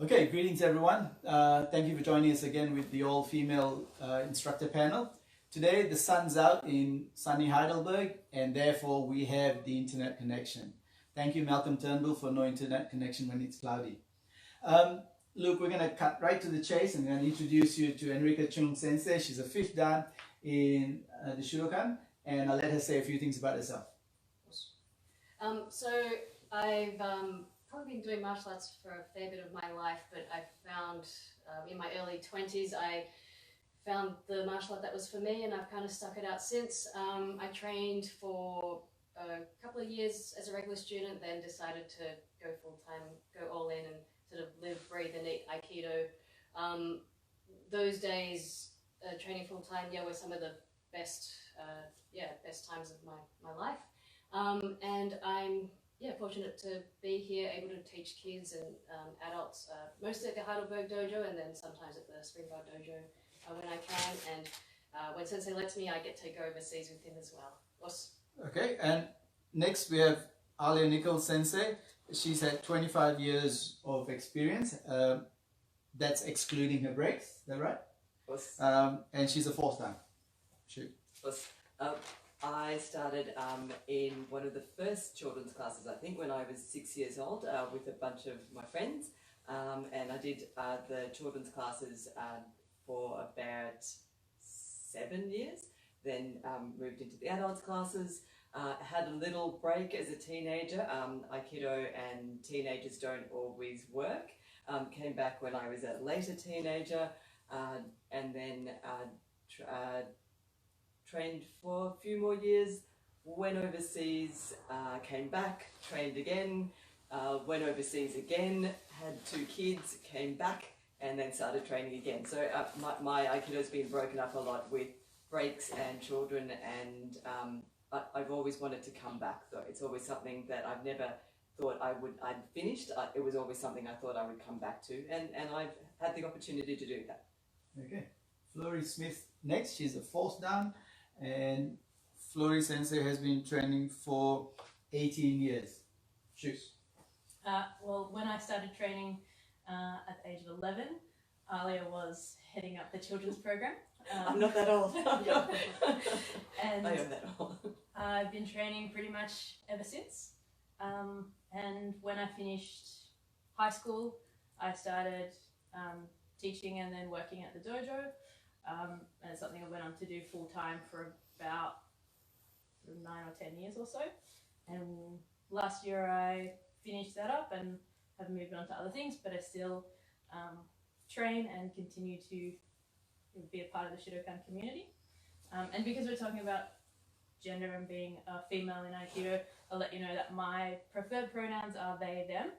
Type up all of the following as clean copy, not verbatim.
Okay, greetings everyone. Thank you for joining us again with the all-female instructor panel. Today the sun's out in sunny Heidelberg and therefore we have the internet connection. Thank you Malcolm Turnbull for no internet connection when it's cloudy. Look, we're going to cut right to the chase and I'm going to introduce you to Enrica Cheung Sensei. She's a 5th dan in the Shudokan and I'll let her say a few things about herself. So I've probably been doing martial arts for a fair bit of my life, but I found in my early 20s I found the martial art that was for me and I've kind of stuck it out since. I trained for a couple of years as a regular student, then decided to go full-time, go all in and sort of live, breathe and eat Aikido. Those days training full-time, were some of the best times of my life. And I'm fortunate to be here, able to teach kids and adults, mostly at the Heidelberg Dojo and then sometimes at the Springboard Dojo when I can. And when Sensei lets me, I get to go overseas with him as well. Okay, and next we have Alia Nicole Sensei. She's had 25 years of experience. That's excluding her breaks, is that right? Yes. And she's a 4th dan. Shoot. Yes. I started in one of the first children's classes, I think, when I was 6 years old with a bunch of my friends. And I did the children's classes for about 7 years, then moved into the adults classes, had a little break as a teenager. Aikido and teenagers don't always work. Came back when I was a later teenager and then trained for a few more years, went overseas, came back, trained again, went overseas again, had 2 kids, came back, and then started training again. So my Aikido's been broken up a lot with breaks and children, and I've always wanted to come back though. It's always something that I've never thought I'd finished. It was always something I thought I would come back to, and I've had the opportunity to do that. Okay, Laurie Smith next. She's a 4th dan. And Fulori Sensei has been training for 18 years. Shoes. Well, when I started training at the age of 11, Alia was heading up the children's program. I'm not that old. And I am that old. I've been training pretty much ever since. And when I finished high school, I started teaching and then working at the dojo. And it's something I went on to do full-time for about 9 or 10 years or so. And last year I finished that up and have moved on to other things, but I still train and continue to be a part of the Shudokan community. And because we're talking about gender and being a female in Aikido, I'll let you know that my preferred pronouns are they, them,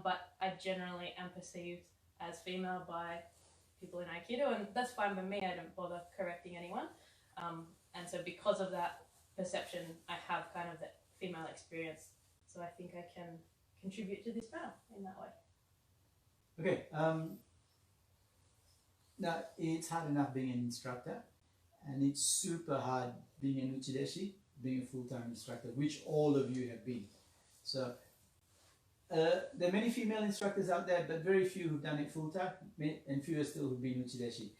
but I generally am perceived as female by people in Aikido, and that's fine with me. I don't bother correcting anyone. And so because of that perception, I have kind of that female experience. So I think I can contribute to this panel in that way. Okay. Now, it's hard enough being an instructor, and it's super hard being an uchideshi, being a full-time instructor, which all of you have been. So there are many female instructors out there, but very few who've done it full-time, and fewer still who've been uchideshi.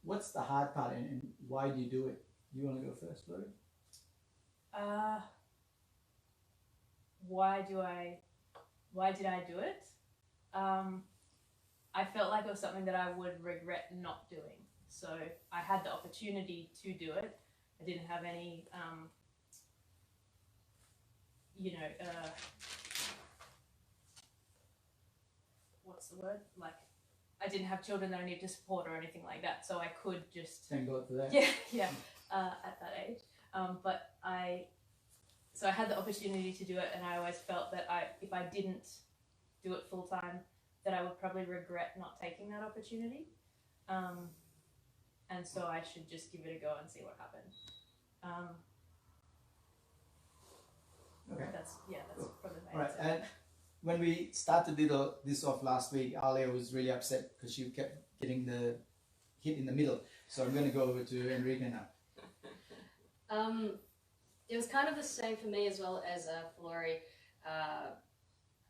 What's the hard part, and why do you do it? You want to go first, Laurie? Why did I do it? I felt like it was something that I would regret not doing. So I had the opportunity to do it. I didn't have any, what's the word? Like, I didn't have children that I needed to support or anything like that, so I could just... Thank God for that. Yeah, at that age. So I had the opportunity to do it, and I always felt that if I didn't do it full time, that I would probably regret not taking that opportunity. And so I should just give it a go and see what happened. Okay. That's Cool. probably my All right, answer. and when we started this off last week, Alia was really upset because she kept getting the hit in the middle. So I'm going to go over to Enrica now. It was kind of the same for me as well as Fulori.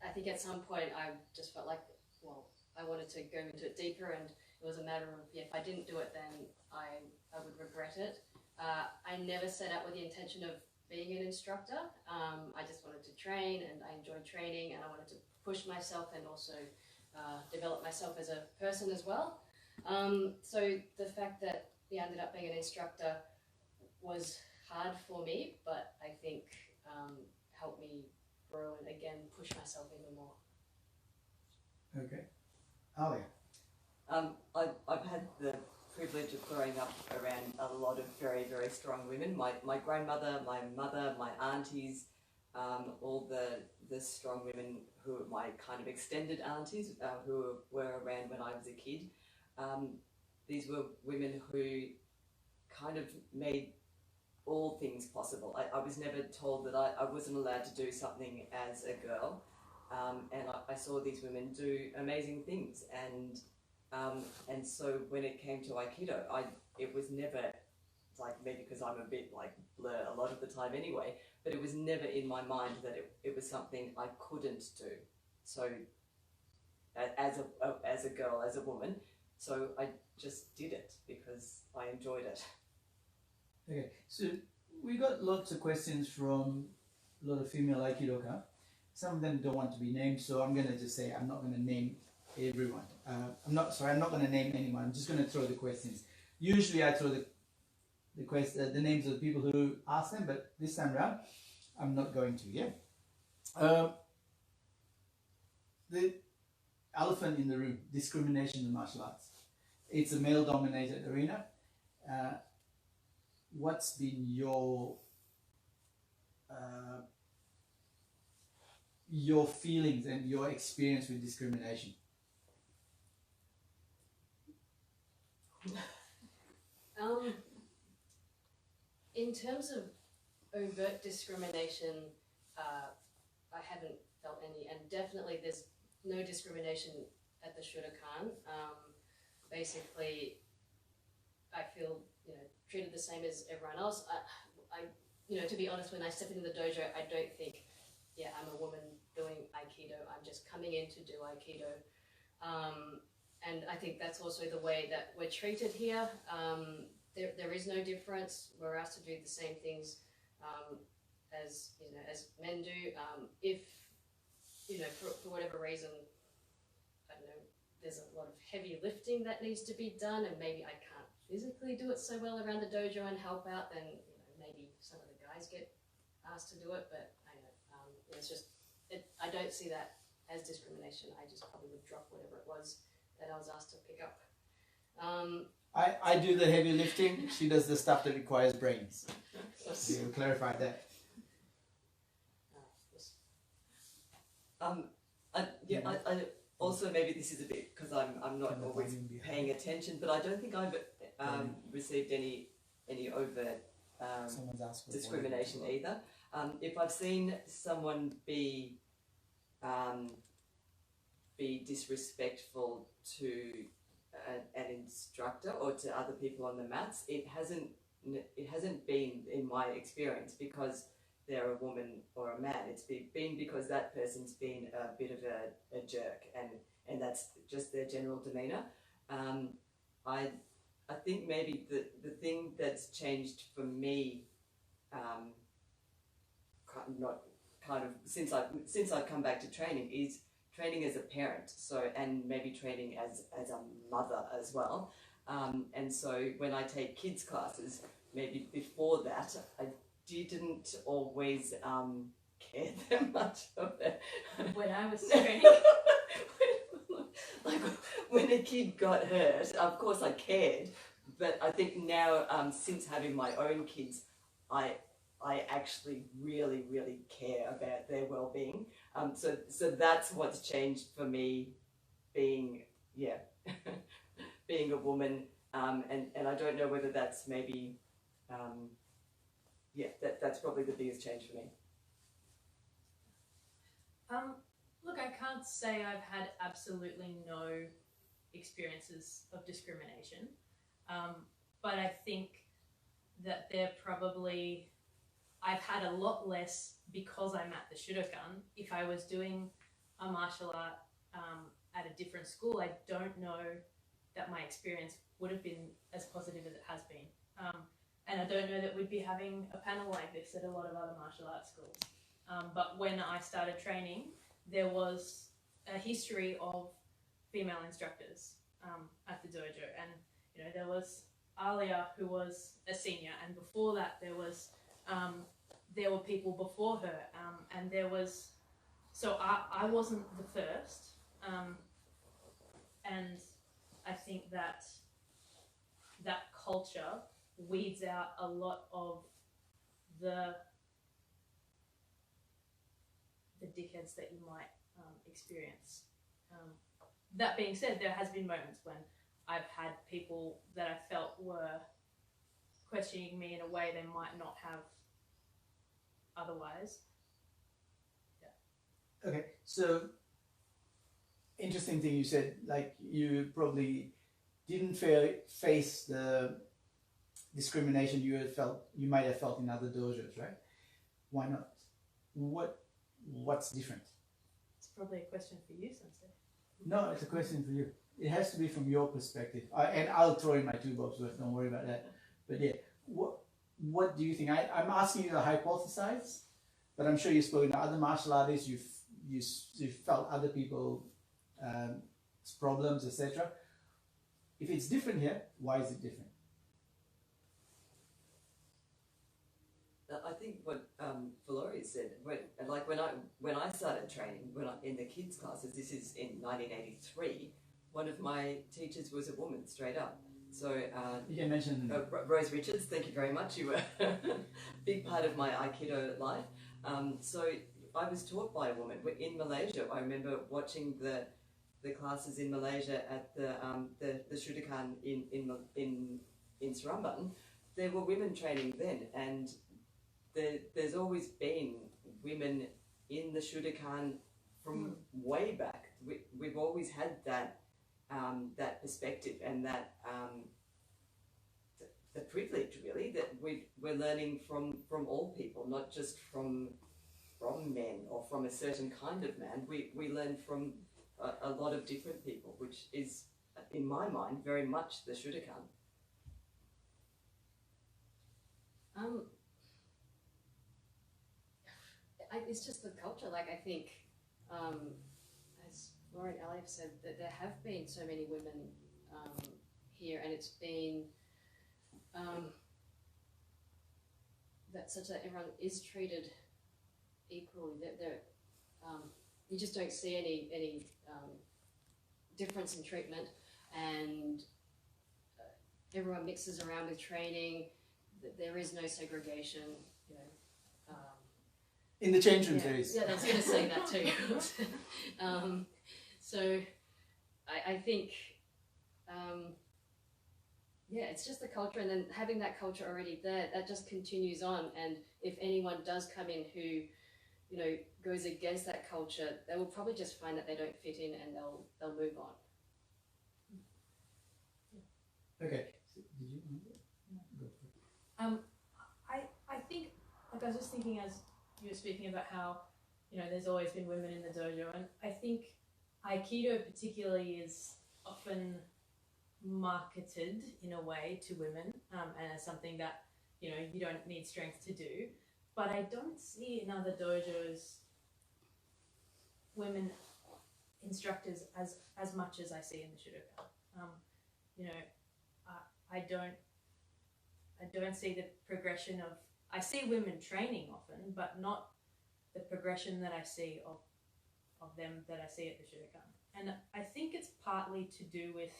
I think at some point I just felt like, well, I wanted to go into it deeper, and it was a matter of, yeah, if I didn't do it, then I would regret it. I never set out with the intention of being an instructor. I just wanted to train, and I enjoyed training, and I wanted to push myself and also develop myself as a person as well. So the fact that I ended up being an instructor was hard for me, but I think helped me grow and again push myself even more. Okay. Alia. I've had the privilege of growing up around a lot of very, very strong women. My grandmother, my mother, my aunties, all the strong women who are my kind of extended aunties who were around when I was a kid. These were women who kind of made all things possible. I was never told that I wasn't allowed to do something as a girl, and I saw these women do amazing things, and so when it came to Aikido, it was never, like, maybe because I'm a bit like blur a lot of the time anyway, but it was never in my mind that it was something I couldn't do. So as a girl, as a woman, so I just did it because I enjoyed it. Okay, so we got lots of questions from a lot of female Aikidoka. Some of them don't want to be named, so I'm going to just say I'm not going to name everyone. I'm not going to name anyone. I'm just going to throw the questions. Usually I throw the names of the people who ask them, but this time around, I'm not going to, yeah? The elephant in the room, discrimination in martial arts. It's a male-dominated arena. What's been your feelings and your experience with discrimination? In terms of overt discrimination, I haven't felt any, and definitely there's no discrimination at the Shudokan. Basically, I feel, treated the same as everyone else. I to be honest, when I step into the dojo, I don't think, yeah, I'm a woman doing Aikido. I'm just coming in to do Aikido. And I think that's also the way that we're treated here. There is no difference. We're asked to do the same things as men do. If for whatever reason, I don't know, there's a lot of heavy lifting that needs to be done, and maybe I can't physically do it so well around the dojo and help out, then maybe some of the guys get asked to do it. But it's just I don't see that as discrimination. I just probably would drop whatever it was that I was asked to pick up. I do the heavy lifting. She does the stuff that requires brains. You clarify that. I also, maybe this is a bit because I'm not always paying attention, but I don't think I've received any overt discrimination either. If I've seen someone be disrespectful to an instructor or to other people on the mats, it hasn't been in my experience because they're a woman or a man. It's been because that person's been a bit of a jerk, and that's just their general demeanour. I think maybe the thing that's changed for me, since I've come back to training, is training as a parent. So, and maybe training as a mother as well. And so when I take kids classes, maybe before that, I didn't always care that much of it. When I was training. Like when a kid got hurt, of course I cared, but I think now since having my own kids, I actually really, really care about their well-being. So that's what's changed for me, being being a woman, and I don't know whether that's maybe that's probably the biggest change for me. Look, I can't say I've had absolutely no experiences of discrimination, but I think that I've had a lot less because I'm at the Shudokan. If I was doing a martial art at a different school, I don't know that my experience would have been as positive as it has been. And I don't know that we'd be having a panel like this at a lot of other martial arts schools. But when I started training, there was a history of female instructors at the dojo, and you know, there was Alia, who was a senior, and before that there were people before her, and there was, so I wasn't the first, and I think that that culture weeds out a lot of the dickheads that you might experience. That being said, there has been moments when I've had people that I felt were questioning me in a way they might not have otherwise. Yeah. Okay, so interesting thing you said, like you probably didn't face the discrimination you might have felt in other dojos, right? Why not? What's different? It's probably a question for you, Sensei. No, it's a question for you. It has to be from your perspective. And I'll throw in my 2 bobs worth, don't worry about that. But yeah, what do you think? I'm asking you to hypothesize, but I'm sure you've spoken to other martial artists, you've felt other people's problems, etc. If it's different here, why is it different? I think what Fulori said, when I started training, in the kids classes, this is in 1983, one of my teachers was a woman, straight up. So you can mention Rose Richards, thank you very much. You were a big part of my Aikido life. So I was taught by a woman in Malaysia. I remember watching the classes in Malaysia at the Shudokan in Seramban. There were women training then, and there's always been women in the Shudokan from way back. We've always had that perspective and that the privilege, really, that we're learning from all people, not just from men or from a certain kind of man. We learn from a lot of different people, which is, in my mind, very much the Shudokan. It's just the culture. Like, I think, as Laurie and Alia have said, that there have been so many women here, and it's been that such that everyone is treated equally. You just don't see any difference in treatment, and everyone mixes around with training. There is no segregation, you know. in the change room days. Yeah, I was going to say that too. So I think, yeah, it's just the culture, and then having that culture already there, that just continues on. And if anyone does come in who, you know, goes against that culture, they will probably just find that they don't fit in, and they'll move on. Okay. So did you? I think, like, I was just thinking as you were speaking about how, you know, there's always been women in the dojo, and I think Aikido particularly is often marketed in a way to women, and as something that, you know, you don't need strength to do. But I don't see in other dojos women instructors as much as I see in the Shudokan. You know, I don't see the progression of, I see women training often, but not the progression that I see of them that I see at the Shudokan. And I think it's partly to do with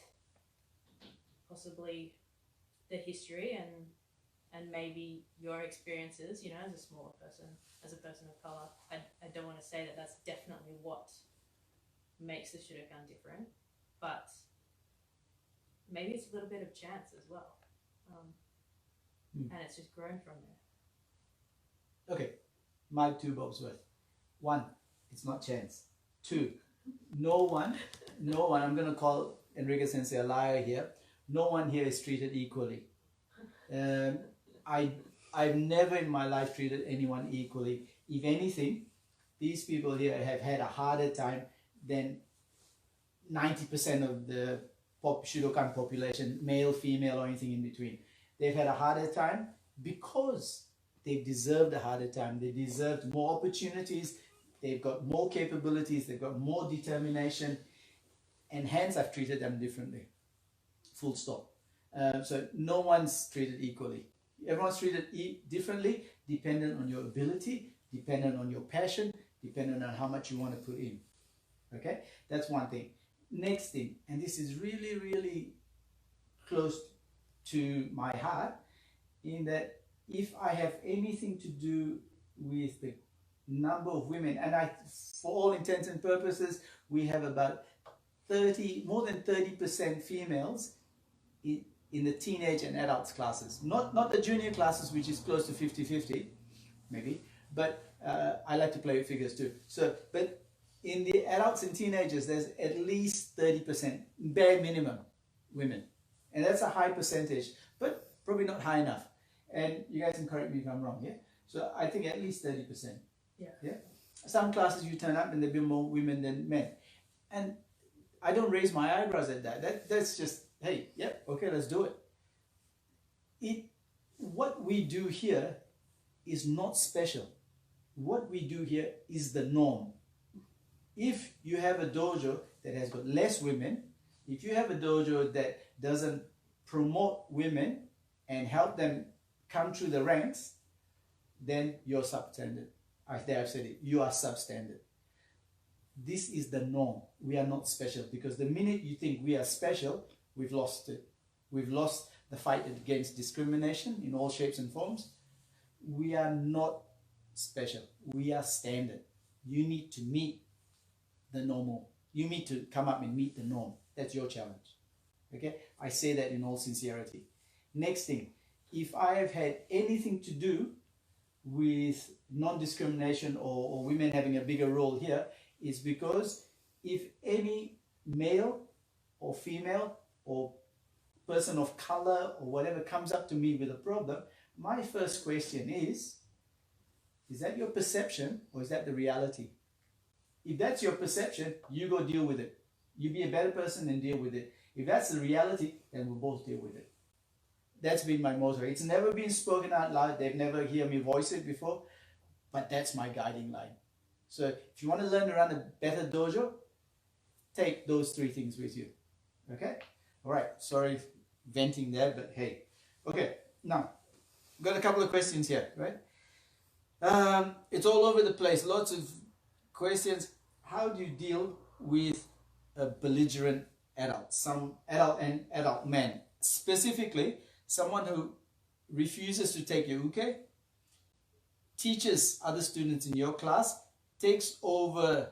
possibly the history and maybe your experiences, you know, as a smaller person, as a person of colour. I don't want to say that that's definitely what makes the Shudokan different, but maybe it's a little bit of chance as well. And it's just grown from there. Okay, my 2 bobs worth. 1, it's not chance. 2, no one, I'm going to call Enrica Sensei a liar here. No one here is treated equally. I've never in my life treated anyone equally. If anything, these people here have had a harder time than 90% of the Shudokan population, male, female, or anything in between. They've had a harder time because they've deserved a harder time. They deserved more opportunities. They've got more capabilities. They've got more determination. And hence, I've treated them differently. Full stop. So no one's treated equally. Everyone's treated differently, dependent on your ability, dependent on your passion, dependent on how much you want to put in. Okay? That's one thing. Next thing, and this is really, really close to my heart, in that if I have anything to do with the number of women, and for all intents and purposes, we have about more than 30% females in the teenage and adults classes. Not the junior classes, which is close to 50-50, maybe, but I like to play with figures too. So, but in the adults and teenagers, there's at least 30%, bare minimum, women. And that's a high percentage, but probably not high enough. And you guys can correct me if I'm wrong, yeah? So I think at least 30%. Yeah? Some classes you turn up and there'll be more women than men. And I don't raise my eyebrows at that. That's just, hey, yep, okay, let's do it. What we do here is not special. What we do here is the norm. If you have a dojo that has got less women, if you have a dojo that doesn't promote women and help them come through the ranks, then you're substandard. I've said it, you are substandard. This is the norm. We are not special, because the minute you think we are special, we've lost it. We've lost the fight against discrimination in all shapes and forms. We are not special. We are standard. You need to meet the normal. You need to come up and meet the norm. That's your challenge. Okay? I say that in all sincerity. Next thing, if I have had anything to do with non-discrimination or women having a bigger role here, is because if any male or female or person of color or whatever comes up to me with a problem, my first question is that your perception or is that the reality? If that's your perception, you go deal with it. You be a better person and deal with it. If that's the reality, then we'll both deal with it. That's been my motto. It's never been spoken out loud. They've never heard me voice it before, but that's my guiding line. So if you want to learn to run a better dojo, take those three things with you. Okay? All right. Sorry, venting there, but hey. Okay. Now, got a couple of questions here, right? It's all over the place. Lots of questions. How do you deal with a belligerent adult, some adult men, specifically someone who refuses to take your uke, teaches other students in your class, talks over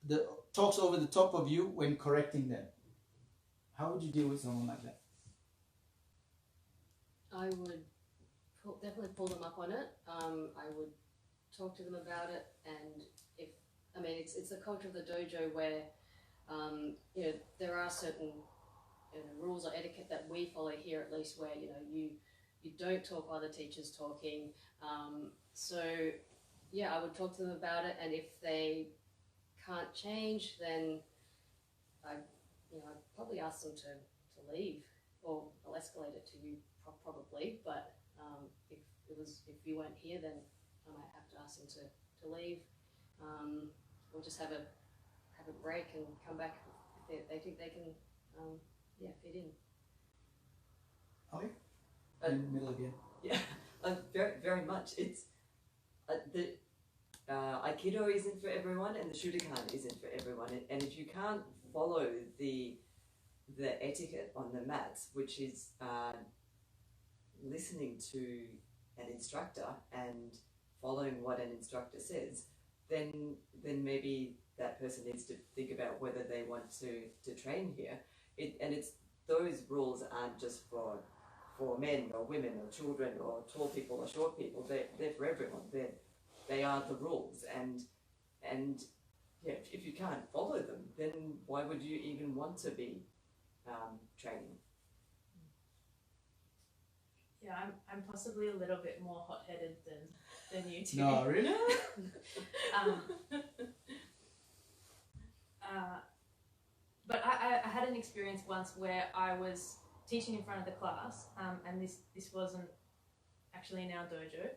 the top of you when correcting them? How would you deal with someone like that? I would definitely pull them up on it. I would talk to them about it, and it's the culture of the dojo where there are certain rules or etiquette that we follow here, at least, where you don't talk while the teacher's talking. So yeah, I would talk to them about it, and if they can't change, then I'd probably ask them to leave, or I'll escalate it to you probably. But if you weren't here, then I might have to ask them to leave, or just have a break and come back if they think they can fit in. Alia? In the middle again. Yeah, very, very much. It's the Aikido isn't for everyone, and the Shudokan isn't for everyone. And if you can't follow the etiquette on the mats, which is listening to an instructor and following what an instructor says, then maybe that person needs to think about whether they want to train here. Those rules aren't just for men or women or children or tall people or short people. They're for everyone. They are the rules, and yeah, if you can't follow them, then why would you even want to be training? Yeah, I'm possibly a little bit more hot-headed than you two. No, really? But I had an experience once where I was teaching in front of the class, and this wasn't actually in our dojo,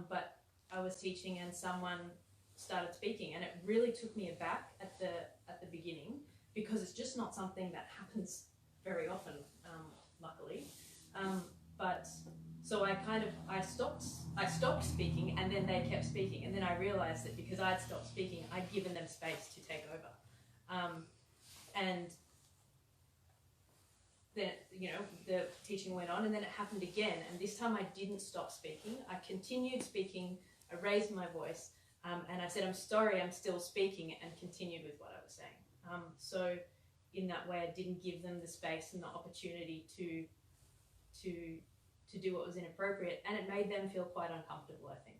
but I was teaching and someone started speaking, and it really took me aback at the beginning, because it's just not something that happens very often, luckily. But so I stopped speaking, and then they kept speaking, and then I realized that because I'd stopped speaking, I'd given them space to take over. And then, the teaching went on, and then it happened again, and this time I didn't stop speaking. I continued speaking, I raised my voice, and I said, "I'm sorry, I'm still speaking," and continued with what I was saying. So in that way, I didn't give them the space and the opportunity to do what was inappropriate, and it made them feel quite uncomfortable, I think.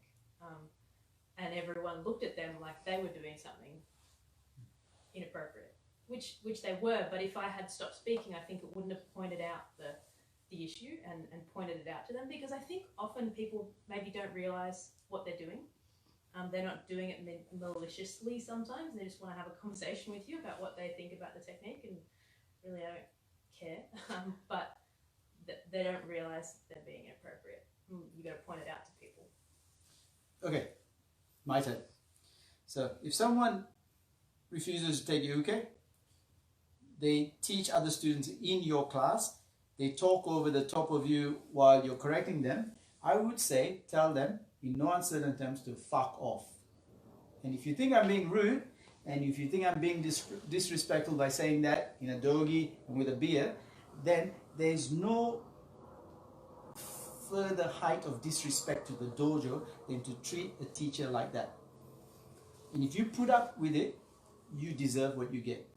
And everyone looked at them like they were doing something inappropriate, which they were, but if I had stopped speaking, I think it wouldn't have pointed out the issue and pointed it out to them, because I think often people maybe don't realise what they're doing. They're not doing it maliciously sometimes. They just want to have a conversation with you about what they think about the technique, and really I don't care. But they don't realise they're being inappropriate. You got to point it out to people. Okay, my turn. So if someone refuses to take uke, they teach other students in your class, they talk over the top of you while you're correcting them, I would say, tell them in no uncertain terms to fuck off. And if you think I'm being rude, and if you think I'm being disrespectful by saying that in a dogi and with a beer, then there's no further height of disrespect to the dojo than to treat a teacher like that. And if you put up with it, you deserve what you get.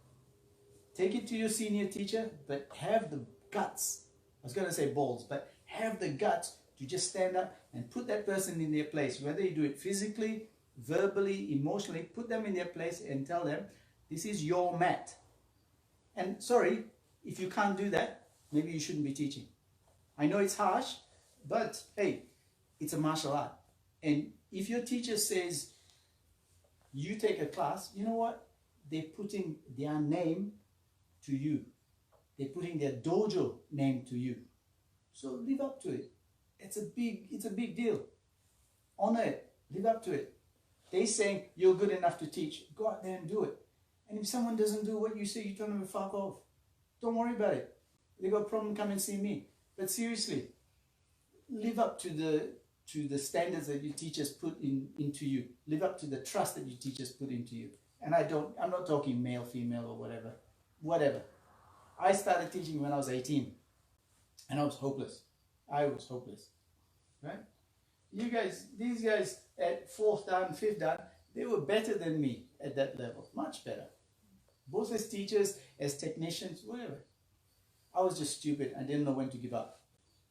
Take it to your senior teacher, but have the guts, I was going to say balls, but have the guts to just stand up and put that person in their place. Whether you do it physically, verbally, emotionally, put them in their place and tell them, this is your mat. And sorry, if you can't do that, maybe you shouldn't be teaching. I know it's harsh, but hey, it's a martial art. And if your teacher says, you take a class, you know what? They're putting their name to you. They're putting their dojo name to you. So live up to it. It's a big deal. Honor it. Live up to it. They're saying you're good enough to teach. Go out there and do it. And if someone doesn't do what you say, you tell them to fuck off. Don't worry about it. They got a problem, come and see me. But seriously, live up to the standards that your teachers put into you. Live up to the trust that your teachers put into you. And I'm not talking male, female, or whatever. I started teaching when I was 18, and I was hopeless. Right? These guys at 4th dan, 5th dan, they were better than me at that level, much better. Both as teachers, as technicians, whatever. I was just stupid. I didn't know when to give up.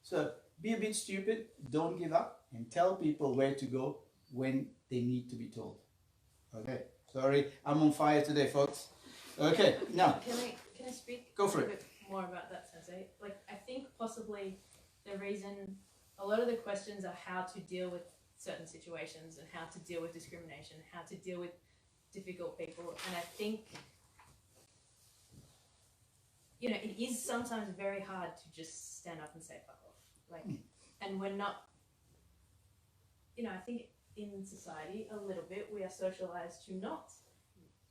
So be a bit stupid, don't give up, and tell people where to go when they need to be told. Okay, sorry, I'm on fire today, folks. Okay, now. Can I speak Go for a bit more about that, Sensei? Like, I think possibly the reason a lot of the questions are how to deal with certain situations and how to deal with discrimination, how to deal with difficult people. And I think, it is sometimes very hard to just stand up and say fuck off. Like, and we're not, I think in society a little bit we are socialized to not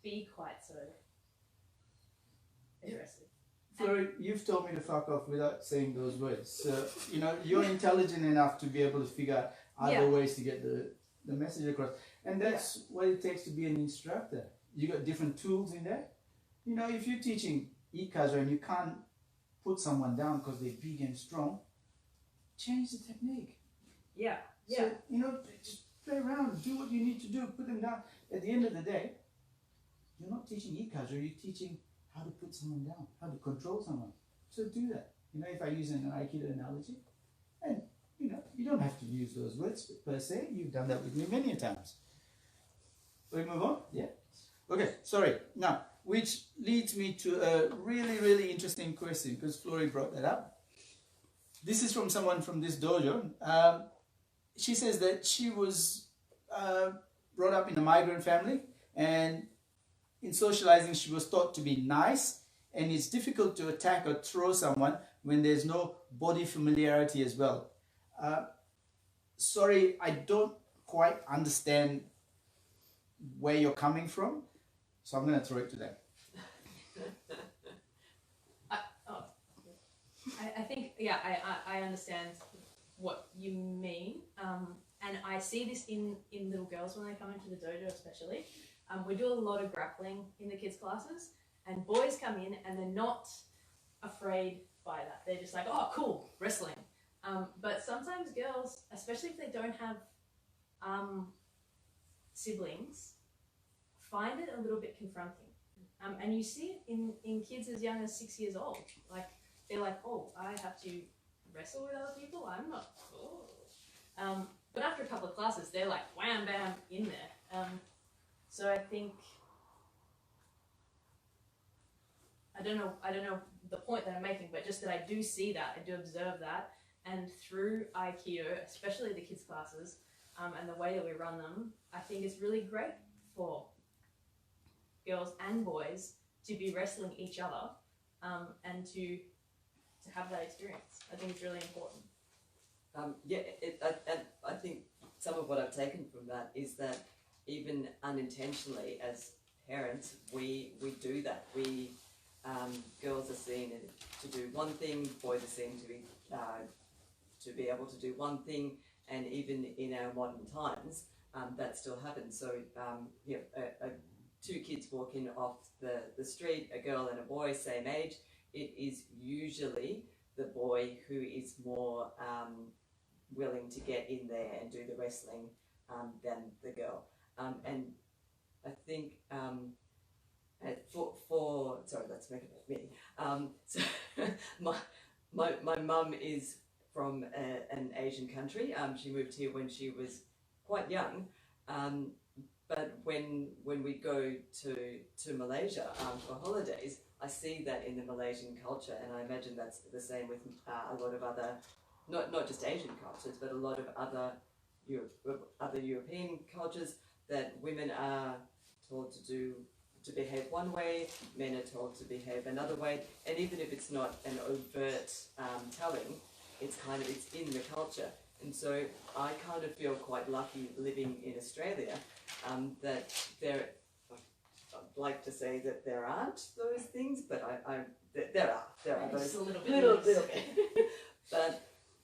be quite so aggressive. Fulori, you've told me to fuck off without saying those words. So, you're intelligent enough to be able to figure out other ways to get the message across. And that's what it takes to be an instructor. You got different tools in there. If you're teaching ikazo and you can't put someone down because they're big and strong, change the technique. Yeah. So, just play around, do what you need to do, put them down. At the end of the day, you're not teaching ikazo, you're teaching how to put someone down, how to control someone. So do that. If I use an Aikido analogy, and you don't have to use those words per se. You've done that with me many times. We move on? Yeah. Okay, sorry. Now, which leads me to a really, really interesting question, because Fulori brought that up. this is from someone from this dojo. She says that she was brought up in a migrant family, and in socializing she was taught to be nice, and it's difficult to attack or throw someone when there's no body familiarity as well. Sorry, I don't quite understand where you're coming from, so I'm going to throw it to them. I think, yeah, I understand what you mean, and I see this in little girls when they come into the dojo especially. We do a lot of grappling in the kids' classes, and boys come in and they're not afraid by that. They're just like, oh, cool, wrestling. But sometimes girls, especially if they don't have siblings, find it a little bit confronting. And you see it in kids as young as 6 years old. Like, they're like, oh, I have to wrestle with other people? I'm not. Oh. But after a couple of classes, they're like, wham, bam, in there. So I think, I don't know the point that I'm making, but just that I do see that, I do observe that, and through Aikido, especially the kids' classes, and the way that we run them, I think it's really great for girls and boys to be wrestling each other, and to have that experience. I think it's really important. I think some of what I've taken from that is that even unintentionally, as parents, we do that. We girls are seen to do one thing, boys are seen to be able to do one thing, and even in our modern times, that still happens. So two kids walking off the street, a girl and a boy, same age, it is usually the boy who is more willing to get in there and do the wrestling than the girl. And I think sorry, let's make it about me. So my mum is from an Asian country. She moved here when she was quite young. But when we go to Malaysia for holidays, I see that in the Malaysian culture, and I imagine that's the same with a lot of other, not just Asian cultures, but a lot of other European cultures, that women are told to behave one way, men are told to behave another way, and even if it's not an overt telling, it's in the culture. And so I kind of feel quite lucky living in Australia, that I'd like to say that there aren't those things, but there are those Just a little bit.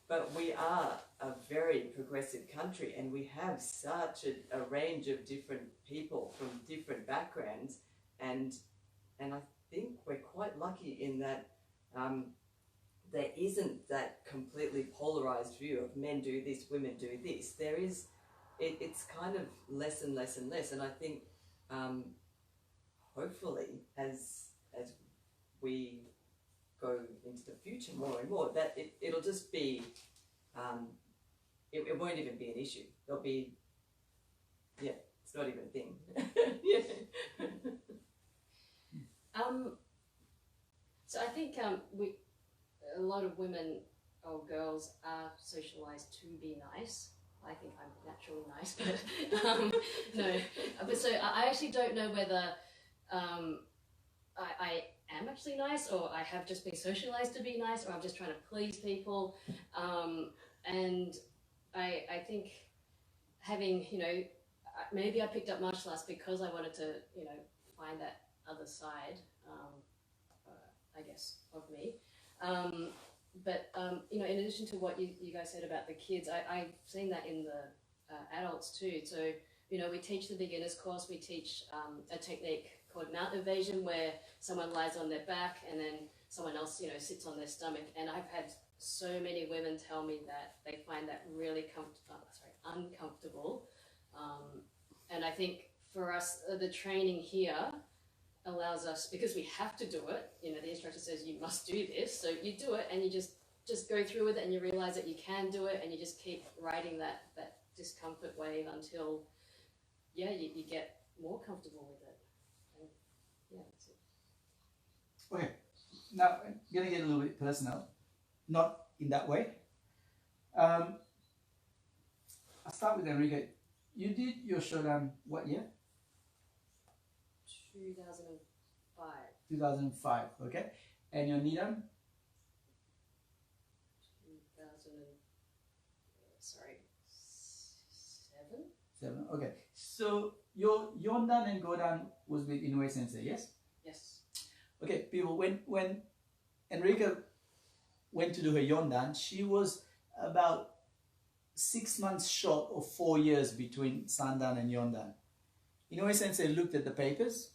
But we are a very progressive country, and we have such a range of different people from different backgrounds, and I think we're quite lucky in that there isn't that completely polarized view of men do this, women do this. There is, it's kind of less and less and less, and I think hopefully as we go into the future more and more, that it'll just be, it won't even be an issue. There'll be, it's not even a thing. So I think a lot of women or girls are socialized to be nice. I think I'm naturally nice, but no. But so I actually don't know whether I am actually nice, or I have just been socialized to be nice, or I'm just trying to please people. And I think having, maybe I picked up martial arts because I wanted to, find that other side, I guess, of me. But in addition to what you guys said about the kids, I've seen that in the adults too. So, we teach the beginners course, we teach a technique called mount evasion, where someone lies on their back and then someone else, sits on their stomach. And I've had so many women tell me that they find that really uncomfortable. And I think for us, the training here allows us, because we have to do it, the instructor says you must do this, so you do it, and you just go through with it, and you realize that you can do it, and you just keep riding that discomfort wave until you get more comfortable with it. And that's it. Okay, now I'm going to get a little bit personal. Not in that way. I'll start with Enrica. You did your Shodan what year? 2005. 2005, okay. And your Nidan? 7, okay. So your Yondan and Godan was with Inoue Sensei, yes? Yes. Okay, people, when Enrica went to do her Yondan, she was about 6 months short of 4 years between Sandan and Yondan. Inoue Sensei looked at the papers.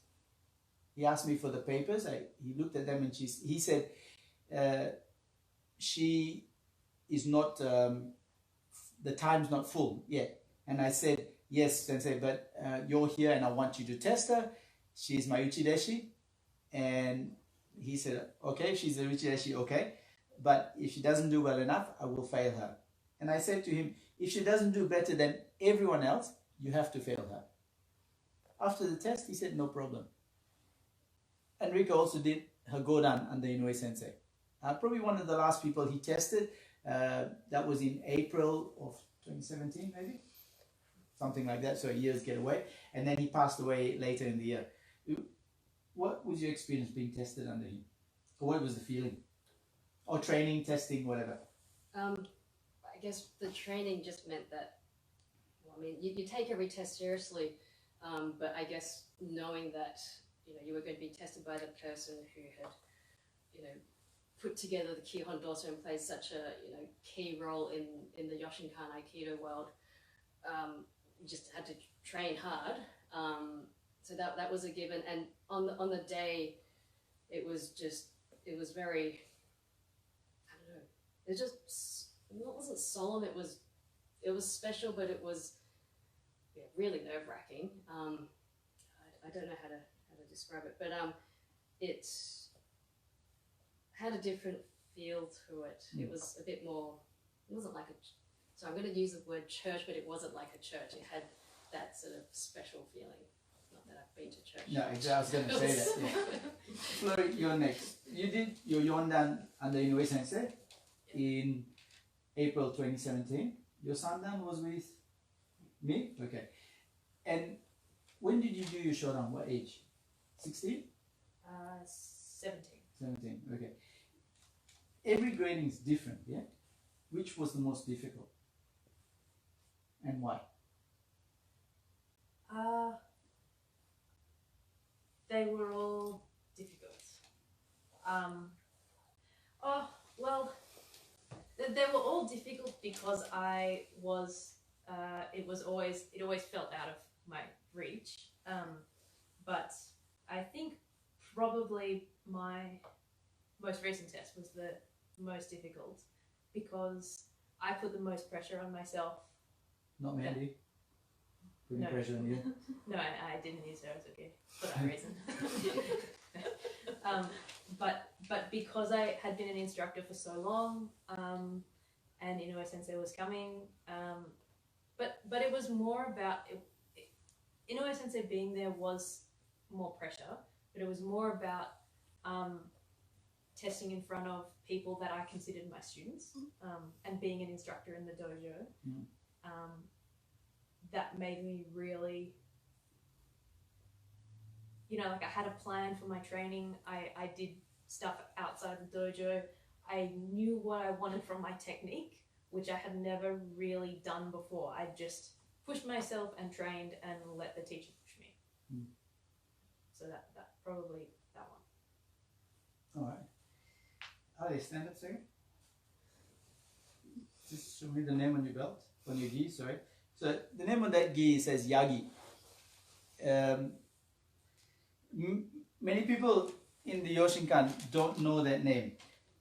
He asked me for the papers. He looked at them and he said, she is not, the time's not full yet. And I said, yes, Sensei, but you're here and I want you to test her. She's my Uchideshi. And he said, okay, she's a Uchideshi, okay. But if she doesn't do well enough, I will fail her. And I said to him, if she doesn't do better than everyone else, you have to fail her. After the test, he said, no problem. Enrica also did her Godan under Inoue Sensei. Probably one of the last people he tested. That was in April of 2017, maybe? Something like that, so a year's getaway. And then he passed away later in the year. What was your experience being tested under him? Or what was the feeling? Or training, testing, whatever? I guess the training just meant that, well, I mean, you take every test seriously, but I guess knowing that, you were going to be tested by the person who had, put together the Kihon Doso and played such a, key role in the Yoshinkan Aikido world, you just had to train hard. So that was a given. And on the day, it was very, I don't know, it wasn't solemn. It was special, but it was really nerve-wracking. I don't know how to describe it, but it had a different feel to it. It was a bit more, it wasn't like so I'm going to use the word church, but it wasn't like a church. It had that sort of special feeling. Not that I've been to church. No, exactly. I was going to say that. Yeah. Fulori, you're next. You did your Yondan under Inoue Sensei in April 2017. Your Sandan was with me? Okay. And when did you do your Shodan? What age? 16? 17. 17, okay. Every grading is different, yeah? Which was the most difficult? And why? They were all difficult. They were all difficult because I was, it always felt out of my reach. But I think probably my most recent test was the most difficult because I put the most pressure on myself. Not Mandy? Putting pressure on you? No, I didn't use her, it's okay, for that reason. But because I had been an instructor for so long, and Inoue Sensei was coming, but it was more about, Inoue Sensei being there was more pressure, but it was more about testing in front of people that I considered my students, and being an instructor in the dojo. That made me really, like I had a plan for my training. I did stuff outside the dojo. I knew what I wanted from my technique, which I had never really done before. I just pushed myself and trained and let the teacher push me. So that probably that one. All right. Alia, stand up a second. Just show me the name on your belt, on your gi, sorry. So the name on that gi says Yagi. Many people in the Yoshinkan don't know that name.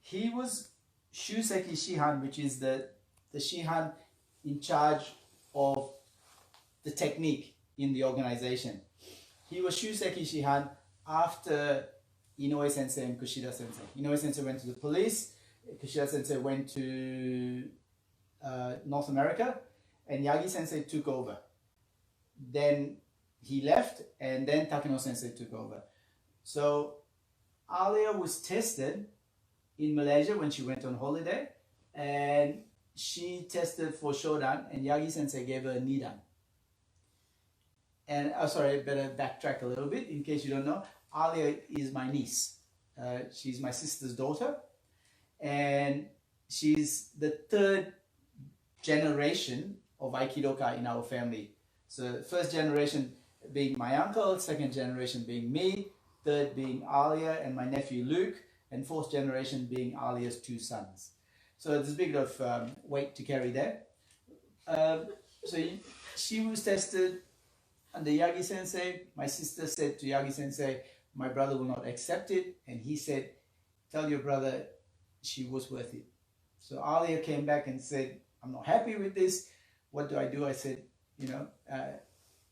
He was Shuseki Shihan, which is the Shihan in charge of the technique in the organization. He was Shuseki Shihan after Inoue Sensei and Kushida Sensei. Inoue Sensei went to the police, Kushida Sensei went to North America, and Yagi Sensei took over. Then he left, and then Takeno Sensei took over. So Alia was tested in Malaysia when she went on holiday, and she tested for Shodan, and Yagi Sensei gave her a Nidan. And sorry, I better backtrack a little bit in case you don't know. Alia is my niece. She's my sister's daughter, and she's the third generation of Aikidoka in our family. So first generation being my uncle, second generation being me, third being Alia and my nephew Luke, and fourth generation being Alia's two sons. So there's a bit of weight to carry there. She was tested under Yagi Sensei. My sister said to Yagi Sensei, my brother will not accept it, and he said, tell your brother she was worth it. So Alia came back and said, I'm not happy with this. What do I do? I said,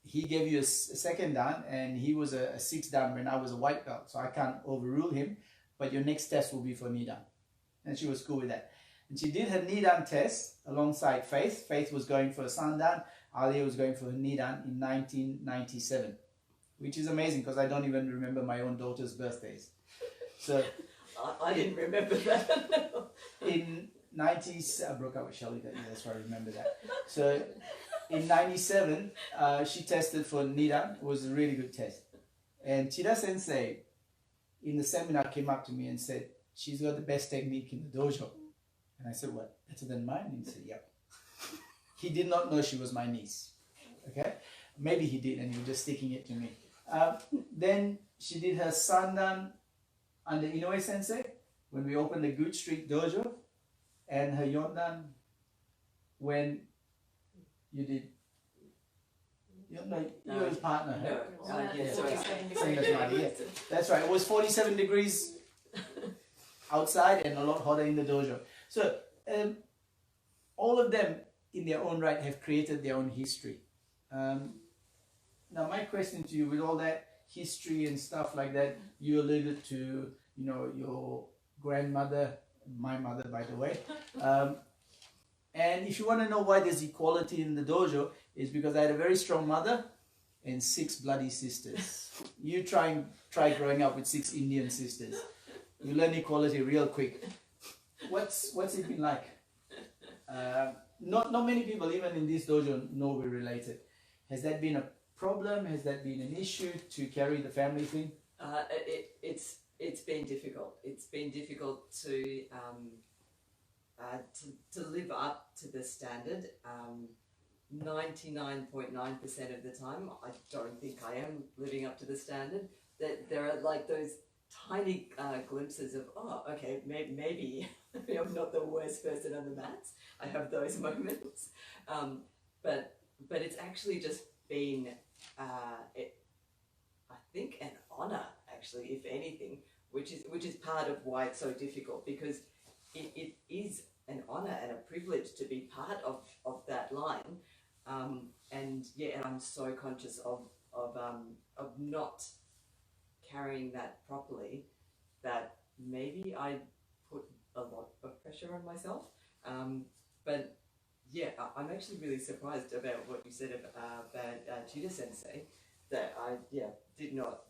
he gave you a second dan, and he was a sixth dan when I was a white belt, so I can't overrule him, but your next test will be for Nidan. And she was cool with that. And she did her Nidan test alongside Faith. Faith was going for a Sandan. Alia was going for her Nidan in 1997, which is amazing because I don't even remember my own daughter's birthdays. So I didn't remember that. in 90s, I broke up with Shelly that year, that's why I remember that. So in 97, she tested for Nidan. It was a really good test. And Chida Sensei in the seminar came up to me and said, she's got the best technique in the dojo. And I said, what, better than mine? And he said, yep. He did not know she was my niece. Okay? Maybe he did, and he was just sticking it to me. Then she did her Sandan under Inoue Sensei when we opened the Good Street Dojo, and her Yondan when you did. You're his partner. No. Right? Yeah, Same sorry. as mine, yeah. That's right. It was 47 degrees outside and a lot hotter in the dojo. So all of them in their own right have created their own history. Now my question to you, with all that history and stuff like that, you alluded to, your grandmother, my mother by the way. And if you want to know why there's equality in the dojo, it's because I had a very strong mother and 6 bloody sisters. You try growing up with 6 Indian sisters. You learn equality real quick. What's it been like? Not many people, even in this dojo, know we're related. Has that been a problem? Has that been an issue to carry the family thing? It's been difficult. It's been difficult to live up to the standard. 99.9% of the time, I don't think I am living up to the standard. That there are like those tiny glimpses of, oh, okay, maybe I'm not the worst person on the mats. I have those moments, but it's actually just been, I think, an honor. Actually, if anything, which is part of why it's so difficult, because it is an honor and a privilege to be part of that line, and I'm so conscious of not carrying that properly, that maybe I put a lot of pressure on myself. But yeah, I'm actually really surprised about what you said about Chida Sensei, that I did not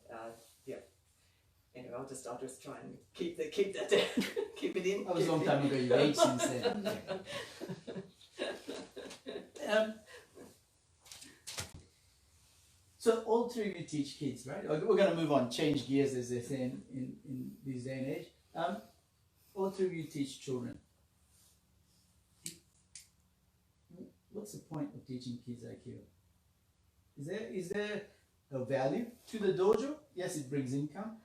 Anyway, I'll just try and keep that keep it in. That was a long time ago. You aged since then. So all 3 of you teach kids, right? We're going to move on, change gears, as they say in this day and age. All 3 of you teach children. What's the point of teaching kids Aikido? Is there a value to the dojo? Yes, it brings income,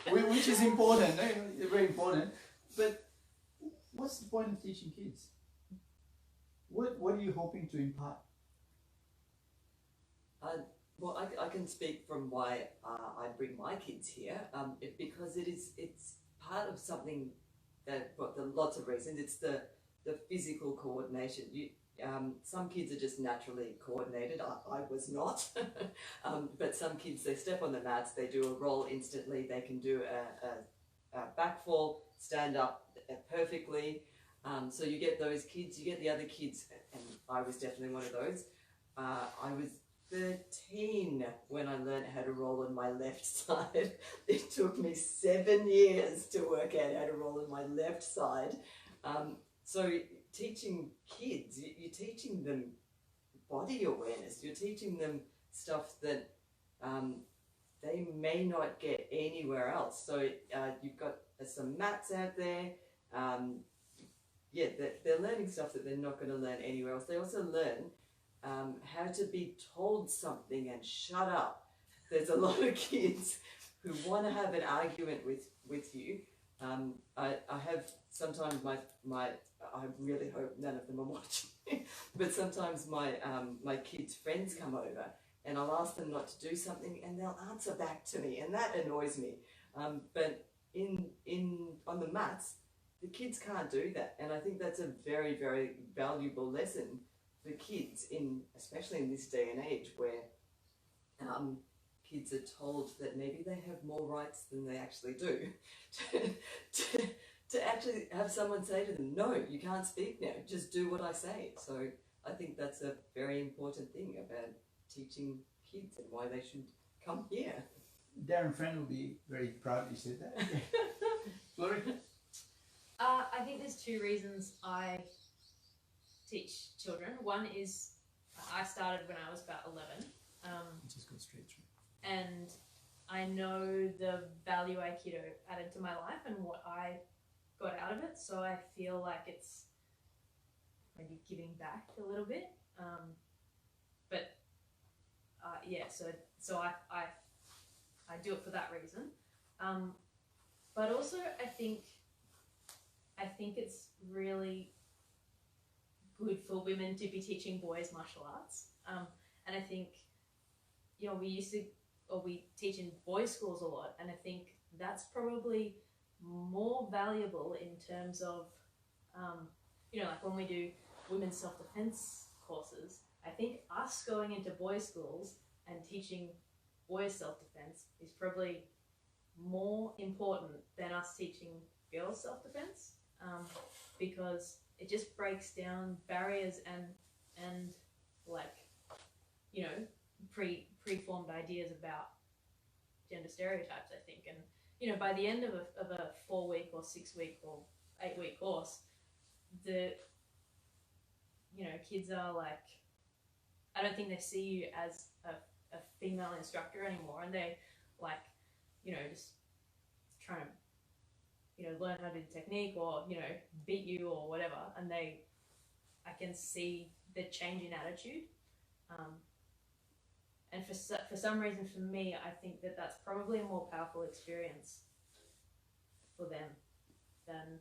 which is important, very important. But what's the point of teaching kids? What are you hoping to impart? Well, I can speak from why I bring my kids here, because it's part of something that, well, there are lots of reasons. It's the physical coordination. Some kids are just naturally coordinated. I was not. But some kids, they step on the mats, they do a roll instantly, they can do a back fall, stand up perfectly. So you get those kids, you get the other kids, and I was definitely one of those. I was 13 when I learned how to roll on my left side. It took me 7 years to work out how to roll on my left side. So teaching kids, you're teaching them body awareness. You're teaching them stuff that they may not get anywhere else. So you've got some mats out there. Yeah, they're learning stuff that they're not going to learn anywhere else. They also learn how to be told something and shut up. There's a lot of kids who want to have an argument with you. I have sometimes I really hope none of them are watching, but sometimes my kids' friends come over and I'll ask them not to do something and they'll answer back to me, and that annoys me. But on the mats, the kids can't do that, and I think that's a very, very valuable lesson for kids, especially in this day and age where kids are told that maybe they have more rights than they actually do. to actually have someone say to them, no, you can't speak now, just do what I say. So I think that's a very important thing about teaching kids and why they should come here. Darren Friend will be very proud you said that. Laurie? I think there's two reasons I teach children. One is I started when I was about 11. Just go straight through. And I know the value Aikido added to my life and what I got out of it. So I feel like it's maybe giving back a little bit. Yeah, so I do it for that reason. But also I think it's really good for women to be teaching boys martial arts. And I think, you know, we teach in boys' schools a lot, and I think that's probably more valuable in terms of, you know, like when we do women's self-defense courses, I think us going into boys' schools and teaching boys self-defense is probably more important than us teaching girls self-defense, because it just breaks down barriers and like, you know, preformed ideas about gender stereotypes, I think. And, you know, by the end of a 4-week or 6-week or 8-week course, kids are like, I don't think they see you as a female instructor anymore, and they like, you know, just trying to, you know, learn how to do the technique or, you know, beat you or whatever, and I can see the change in attitude. And for some reason, for me, I think that's probably a more powerful experience for them than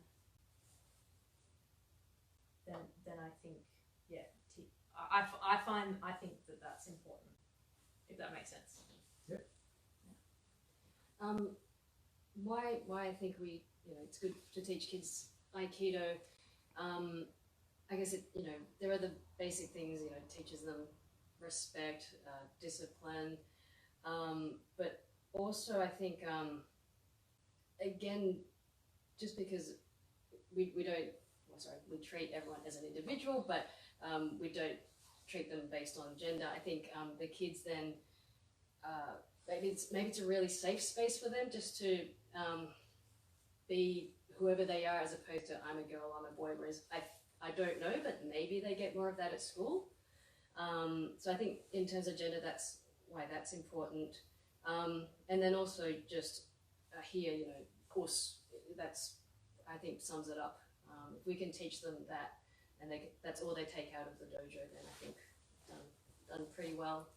I think. Yeah, I think that's important, if that makes sense. Yeah. Why I think it's good to teach kids Aikido. I guess there are the basic things, it teaches them respect, discipline, but also I think again, just because we treat everyone as an individual, but we don't treat them based on gender. I think the kids then maybe it's a really safe space for them just to be whoever they are, as opposed to I'm a girl, I'm a boy, whereas I don't know, but maybe they get more of that at school. So I think in terms of gender, that's why that's important. And then also just here, of course, that's, I think, sums it up. If we can teach them that, and that's all they take out of the dojo, then I think done pretty well.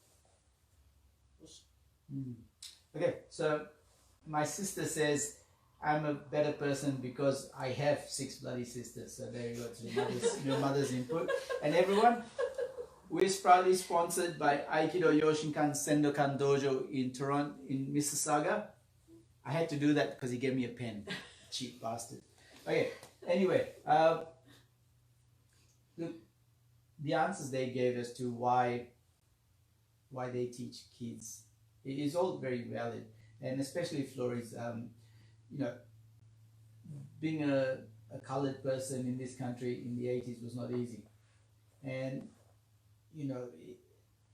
Okay, so my sister says I'm a better person because I have 6 bloody sisters. So there you go, to your mother's input. And everyone, we're proudly sponsored by Aikido Yoshinkan Sendokan Dojo in Toronto, in Mississauga. I had to do that because he gave me a pen, cheap bastard. Okay, anyway, the answers they gave us to why they teach kids is all very valid, and especially Fulori's, being a colored person in this country in the 80s was not easy. And,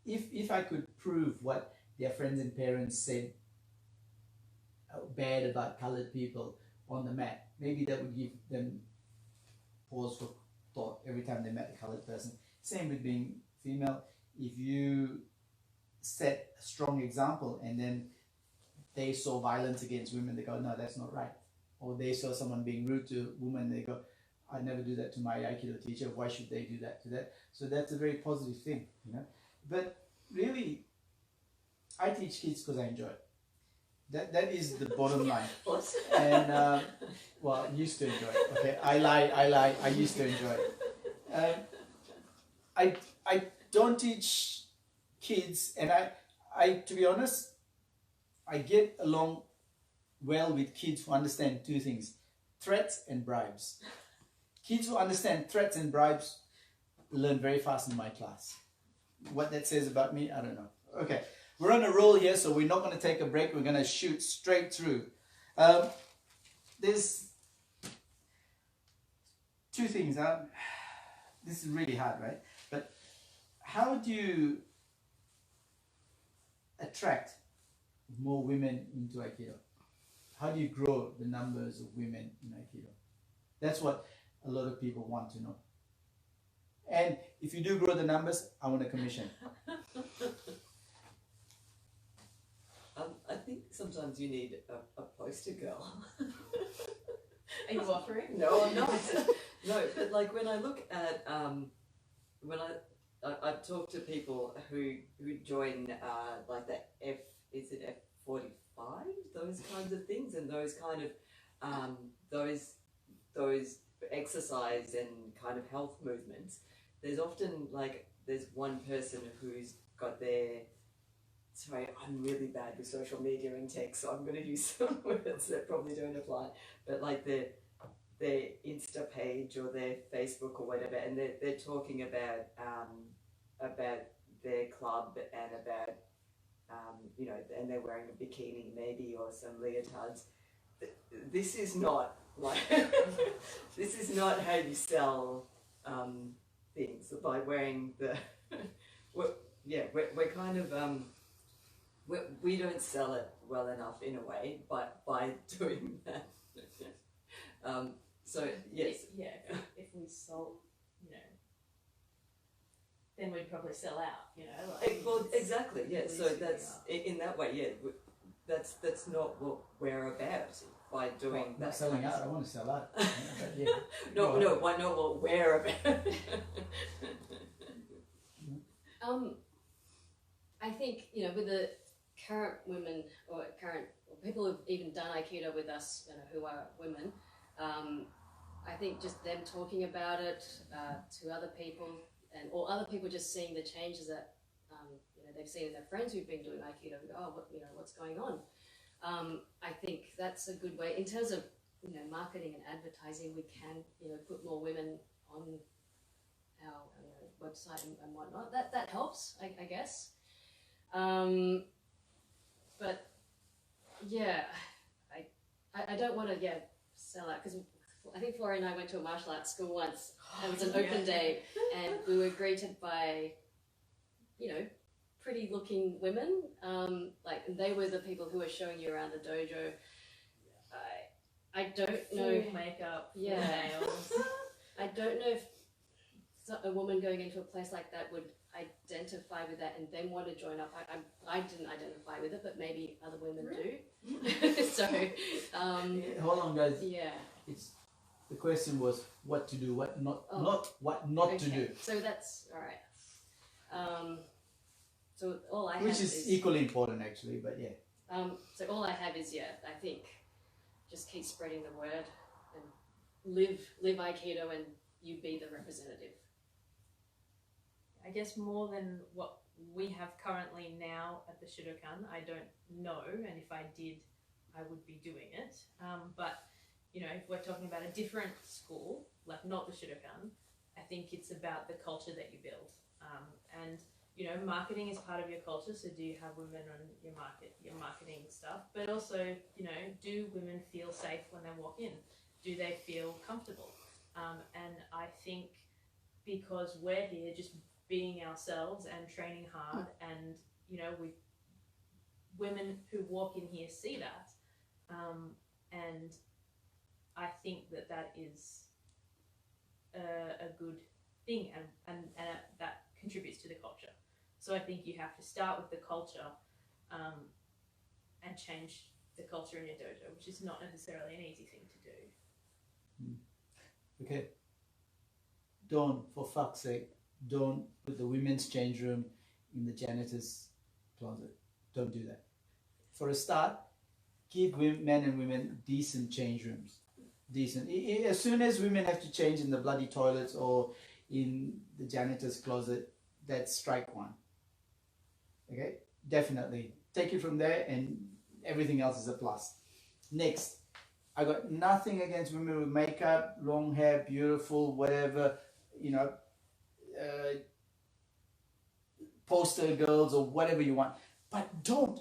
if I could prove what their friends and parents said bad about colored people on the mat, maybe that would give them pause for thought every time they met a colored person. Same with being female. If you set a strong example and then they saw violence against women, they go, no, that's not right. Or they saw someone being rude to a woman, they go, I'd never do that to my Aikido teacher. Why should they do that to that? So that's a very positive thing, you know. But really, I teach kids because I enjoy it. That is the bottom line. And well, I used to enjoy it. Okay, I lie. I used to enjoy it. I don't teach kids, and I to be honest, I get along well with kids who understand two things: threats and bribes. Kids who understand threats and bribes learn very fast in my class. What that says about me, I don't know. Okay, we're on a roll here, so we're not going to take a break. We're going to shoot straight through. There's two things. This is really hard, right? But how do you attract more women into Aikido? How do you grow the numbers of women in Aikido? That's what a lot of people want to know. And if you do grow the numbers, I want a commission. I think sometimes you need a poster girl. Are you offering? No, I'm not. No, but like when I look at when I've talked to people who join like the F45, those kinds of things, and those kind of those exercise and kind of health movements. There's often like there's one person who's got their, sorry, I'm really bad with social media and tech, so I'm going to use some words that probably don't apply, but like their Insta page or their Facebook or whatever, and they're talking about their club and about you know, and they're wearing a bikini maybe or some leotards. This is not like this is not how you sell things by wearing the. We're kind of we don't sell it well enough in a way, but by doing that. So yes, if we sold, you know, then we'd probably sell out, you know. Like, well, exactly, yeah. really So that's in that way, yeah. That's not what we're about by doing that. Not selling out. I want to sell out. Yeah. No. Why not what we're about? I think, you know, with the current women or people who've even done Aikido with us, you know, who are women, I think just them talking about it to other people, or other people just seeing the changes that you know, they've seen in their friends who've been doing Aikido, and go, oh, what's going on? I think that's a good way in terms of, you know, marketing and advertising. We can, you know, put more women on our website and whatnot. That helps, I guess. But yeah, I don't want to sell out, because I think Fulori and I went to a martial arts school once. It was an open day, and we were greeted by, you know, pretty looking women. Like, and they were the people who were showing you around the dojo. I don't know. Full makeup, full Yeah. nails. I don't know if a woman going into a place like that would identify with that and then want to join up. I didn't identify with it, but maybe other women do. So, Hold on, guys. yeah. The question was what to do, what not, Oh. not what not to do, So that's all right. So all I which have is equally important, actually. But yeah. So all I have is, I think just keep spreading the word and live Aikido, and you be the representative. I guess more than what we have currently now at the Shudokan, I don't know, and if I did, I would be doing it. But, you know, if we're talking about a different school, like not the Shudokan, I think it's about the culture that you build. And, you know, marketing is part of your culture, so do you have women on your marketing stuff? But also, you know, do women feel safe when they walk in? Do they feel comfortable? And I think because we're here just being ourselves and training hard, and, you know, women who walk in here see that, and I think that is a good thing, and that contributes to the culture. So I think you have to start with the culture and change the culture in your dojo, which is not necessarily an easy thing to do. Okay. Don't, for fuck's sake, don't put the women's change room in the janitor's closet. Don't do that. For a start, give men and women decent change rooms. Decent. As soon as women have to change in the bloody toilets or in the janitor's closet, that's strike one. Okay? Definitely. Take it from there and everything else is a plus. Next, I got nothing against women with makeup, long hair, beautiful, whatever, you know, poster girls or whatever you want. But don't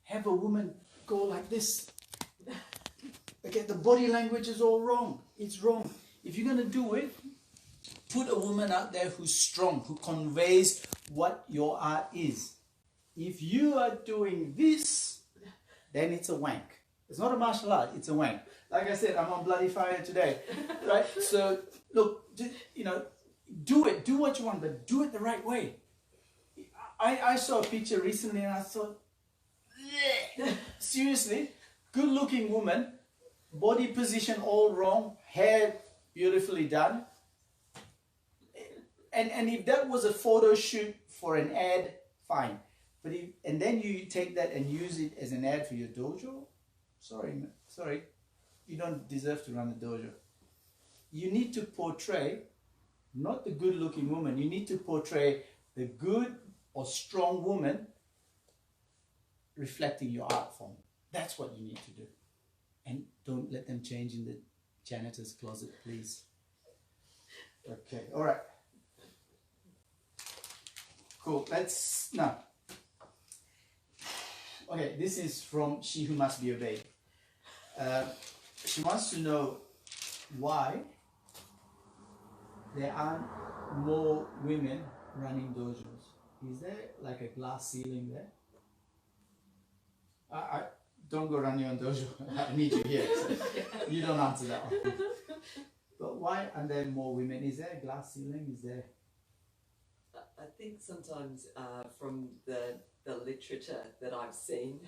have a woman go like this. Okay, the body language is all wrong. It's wrong. If you're going to do it, put a woman out there who's strong, who conveys what your art is. If you are doing this, then it's a wank. It's not a martial art, it's a wank. Like I said, I'm on bloody fire today, right? So, look, you know, do it. Do what you want, but do it the right way. I saw a picture recently and I thought, seriously, good-looking woman, body position all wrong, hair beautifully done. And if that was a photo shoot for an ad, fine. But and then you take that and use it as an ad for your dojo, sorry, you don't deserve to run a dojo. You need to portray not the good-looking woman. You need to portray the good or strong woman reflecting your art form. That's what you need to do. And don't let them change in the janitor's closet, please. Okay, all right. Cool, now. Okay, this is from She Who Must Be Obeyed. She wants to know why there aren't more women running dojos. Is there like a glass ceiling there? I don't go run your own dojo. I need you here. So you don't answer that one. But why aren't there more women? Is there a glass ceiling? Is there? I think sometimes from the literature that I've seen,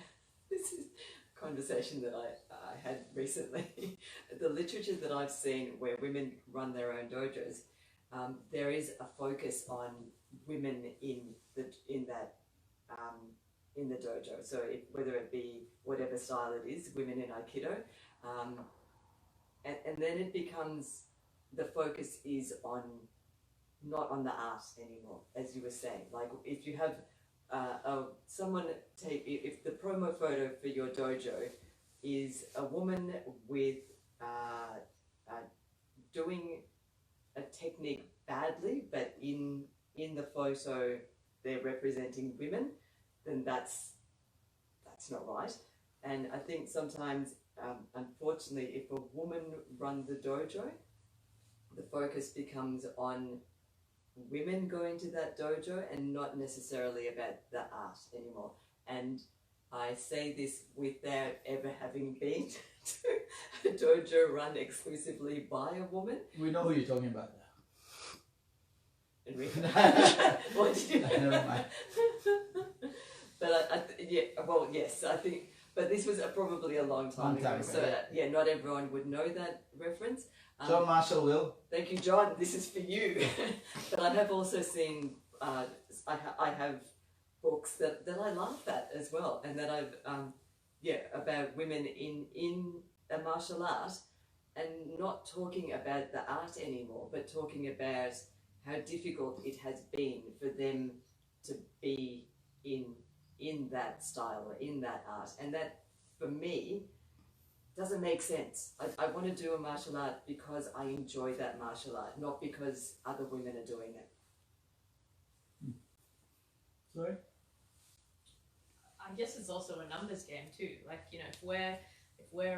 this is a conversation that I had recently, the literature that I've seen where women run their own dojos, there is a focus on women in the dojo. So whether it be whatever style it is, women in Aikido, and then it becomes, the focus is on not on the art anymore, as you were saying. Like if you have if the promo photo for your dojo is a woman with doing a technique badly, but in the photo they're representing women, then that's not right. And I think sometimes, unfortunately, if a woman runs the dojo, the focus becomes on women going to that dojo and not necessarily about the art anymore. And I say this without ever having been to a dojo run exclusively by a woman. We know who you're talking about now. Enrica. What did you Never mind. But yes, I think, but this was probably a long time ago. So yeah, not everyone would know that reference. John Marshall will. Thank you, John. This is for you. But I have also seen, I have books that I laugh at as well, and that I've, about women in a martial art, and not talking about the art anymore, but talking about how difficult it has been for them to be in that style or in that art, and that for me doesn't make sense. I want to do a martial art because I enjoy that martial art, not because other women are doing it. Sorry? I guess it's also a numbers game too. Like, you know, if we're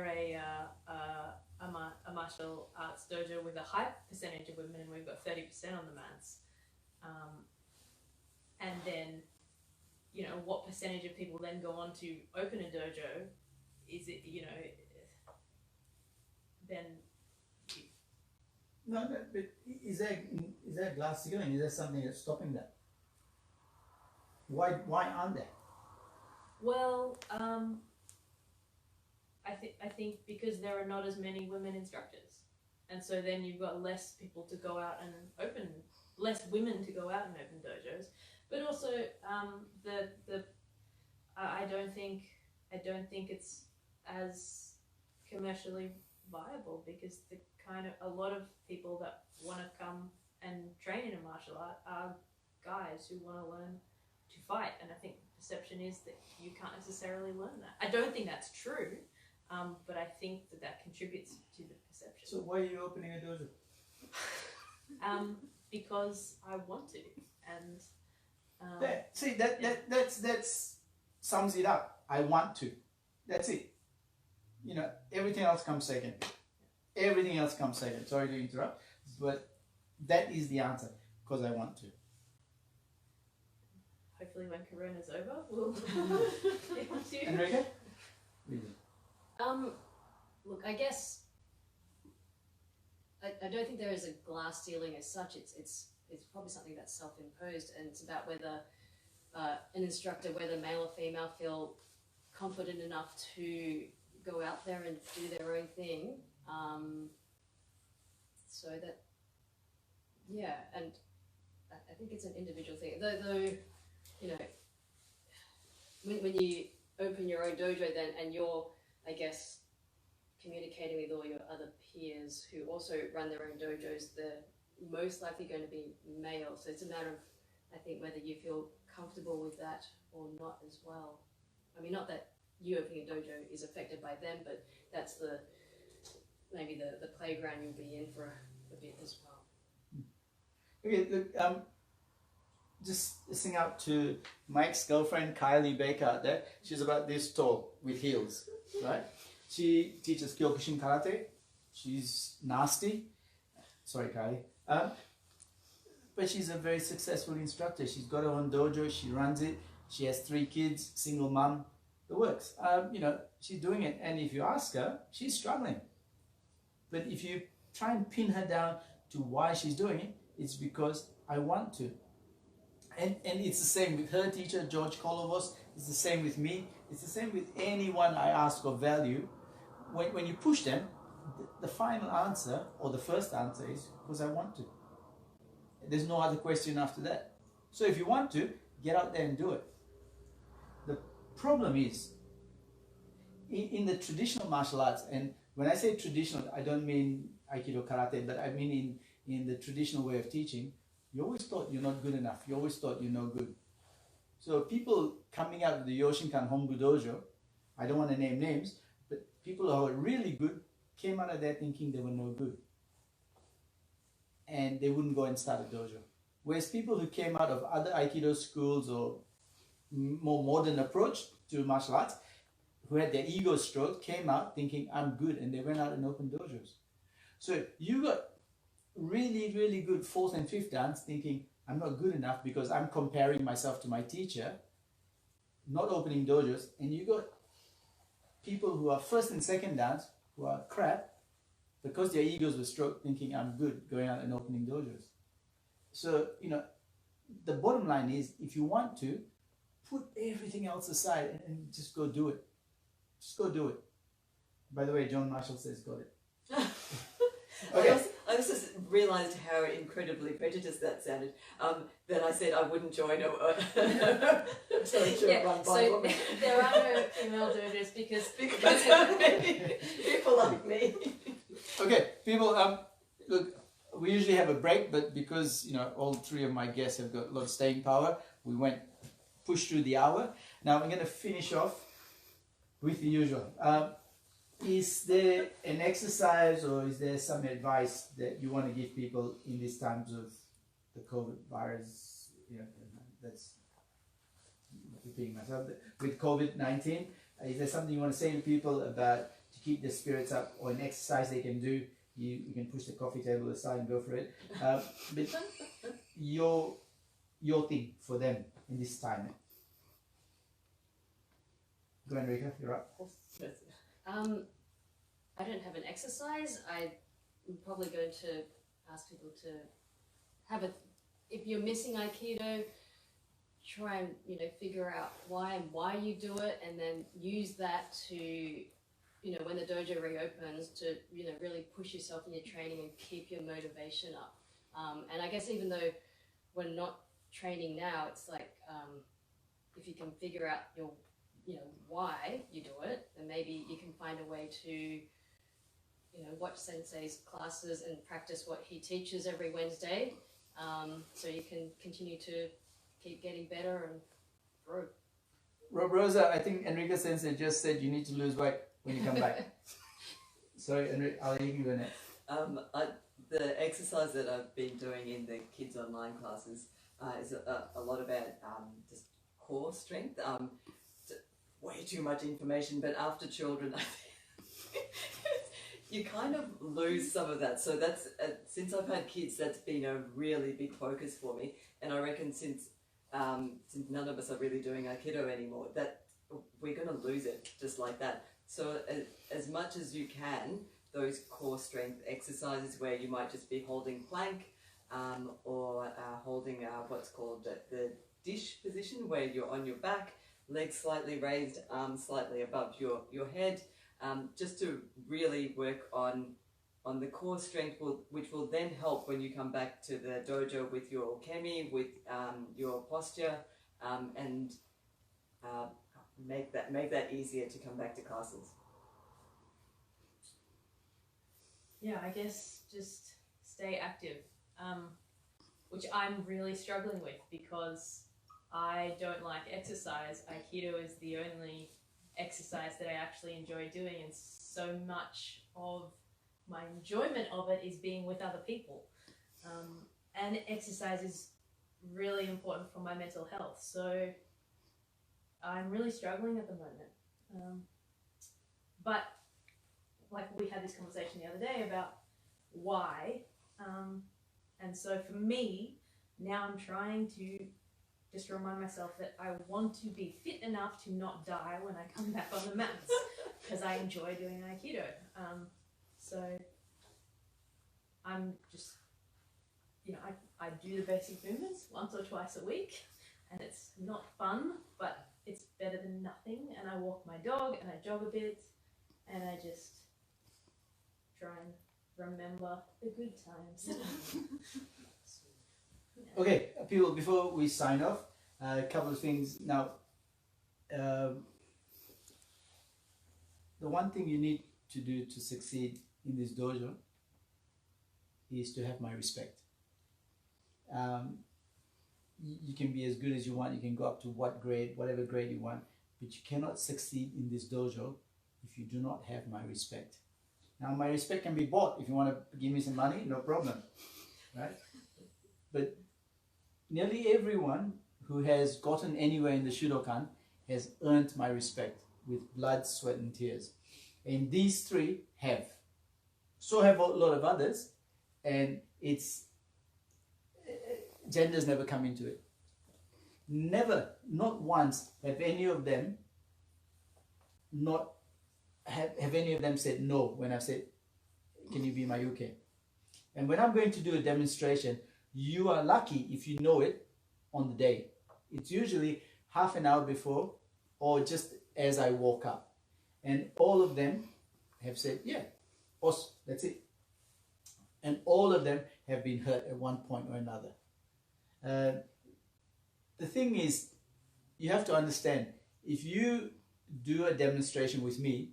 a martial arts dojo with a high percentage of women and we've got 30% on the mats, and then, you know, what percentage of people then go on to open a dojo? Is it, you know, then No, no, but is there glass ceiling? Is there something that's stopping that? Why aren't there? Well, I think because there are not as many women instructors, and so then you've got less people to go out and open, less women to go out and open dojos, but also I don't think it's as commercially viable, because the kind of a lot of people that want to come and train in a martial art are guys who want to learn to fight, and I think the perception is that you can't necessarily learn that. I don't think that's true, but I think that contributes to the perception. So why are you opening a dojo? Because I want to, and that's sums it up. I want to. That's it. You know, everything else comes second. Everything else comes second. Sorry to interrupt, but that is the answer. Because I want to. Hopefully, when Corona's over, we'll be able to. Enrica? Look, I guess I don't think there is a glass ceiling as such. It's probably something that's self-imposed, and it's about whether an instructor, whether male or female, feel confident enough to go out there and do their own thing. So that, yeah, and I think it's an individual thing. Though you know, when you open your own dojo, then and you're, I guess, communicating with all your other peers who also run their own dojos, they're most likely going to be male. So it's a matter of, I think, whether you feel comfortable with that or not as well. I mean, not that you opening a dojo is affected by them, but that's maybe the playground you'll be in for a bit as well. Okay, look, just listening out to Mike's girlfriend, Kylie Baker out there. She's about this tall with heels, right? She teaches Kyokushin Karate. She's nasty. Sorry, Kylie. But she's a very successful instructor. She's got her own dojo. She runs it. She has 3 kids, single mum. The works. You know, she's doing it. And if you ask her, she's struggling. But if you try and pin her down to why she's doing it, it's because I want to. And it's the same with her teacher, George Kolovos. It's the same with me. It's the same with anyone I ask of value. When you push them, the final answer, or the first answer, is because I want to. There's no other question after that. So if you want to, get out there and do it. The problem is, in the traditional martial arts, and when I say traditional, I don't mean Aikido, Karate, but I mean in the traditional way of teaching, you always thought you're not good enough. You always thought you're no good. So people coming out of the Yoshinkan Hombu Dojo, I don't want to name names, but people who are really good came out of there thinking they were no good. And they wouldn't go and start a dojo. Whereas people who came out of other Aikido schools or more modern approach to martial arts, who had their ego stroked, came out thinking, I'm good, and they went out and opened dojos. So you got really, really good 4th and 5th dance thinking, I'm not good enough because I'm comparing myself to my teacher, not opening dojos, and you got people who are 1st and 2nd dance who are crap because their egos were stroked thinking, I'm good, going out and opening dojos. So, you know, the bottom line is, if you want to, put everything else aside and just go do it. Just go do it. By the way, John Marshall says got it. Okay. I also realised how incredibly prejudiced that sounded. That I said I wouldn't join a run by women. There are no female dojos because people like me. Okay, people. Look, we usually have a break, but because you know all 3 of my guests have got a lot of staying power, we went push through the hour. Now we're going to finish off with the usual. Is there an exercise or is there some advice that you want to give people in these times of the COVID virus? You know, that's repeating myself. With COVID-19, is there something you want to say to people about to keep their spirits up, or an exercise they can do? You can push the coffee table aside and go for it. But your thing for them in this time. Go, Enrica, you're up. I don't have an exercise. I'm probably going to ask people to have a, if you're missing Aikido, try and, you know, figure out why you do it, and then use that to, you know, when the dojo reopens, to, you know, really push yourself in your training and keep your motivation up. And I guess even though we're not training now, it's like, if you can figure out your, you know, why you do it, then maybe you can find a way to, you know, watch Sensei's classes and practice what he teaches every Wednesday, so you can continue to keep getting better and grow. Rob Rosa, I think Enrica Sensei just said you need to lose weight when you come back. Sorry, Enrica, I'll you can go next. The exercise that I've been doing in the kids online classes is a lot about just core strength. Way too much information, but after children, you kind of lose some of that. So that's since I've had kids, that's been a really big focus for me. And I reckon since none of us are really doing Aikido anymore, that we're going to lose it just like that. So as much as you can, those core strength exercises where you might just be holding plank or holding what's called the dish position, where you're on your back, legs slightly raised, arms slightly above your head, just to really work on the core strength, which will then help when you come back to the dojo with your kemi, with your posture, and make that easier to come back to classes. Yeah, I guess just stay active, which I'm really struggling with because I don't like exercise. Aikido is the only exercise that I actually enjoy doing, and so much of my enjoyment of it is being with other people. And exercise is really important for my mental health, so I'm really struggling at the moment. But like we had this conversation the other day about why, and so for me, now I'm trying to just remind myself that I want to be fit enough to not die when I come back on the mats, because I enjoy doing Aikido. So I'm just, you know, I do the basic movements once or twice a week, and it's not fun, but it's better than nothing. And I walk my dog and I jog a bit, and I just try and remember the good times. Okay, people, before we sign off, a couple of things. Now, the one thing you need to do to succeed in this dojo is to have my respect. You can be as good as you want, you can go up to whatever grade you want, but you cannot succeed in this dojo if you do not have my respect. Now, my respect can be bought. If you want to give me some money, no problem, right? But nearly everyone who has gotten anywhere in the Shudokan has earned my respect with blood, sweat, and tears. And these three have. So have a lot of others, and gender's never come into it. Never, not once have any of them have any of them said no when I've said, can you be my uke? And when I'm going to do a demonstration, you are lucky if you know it on the day. It's usually half an hour before or just as I walk up. And all of them have said, yeah, boss, that's it. And all of them have been hurt at one point or another. The thing is, you have to understand, if you do a demonstration with me,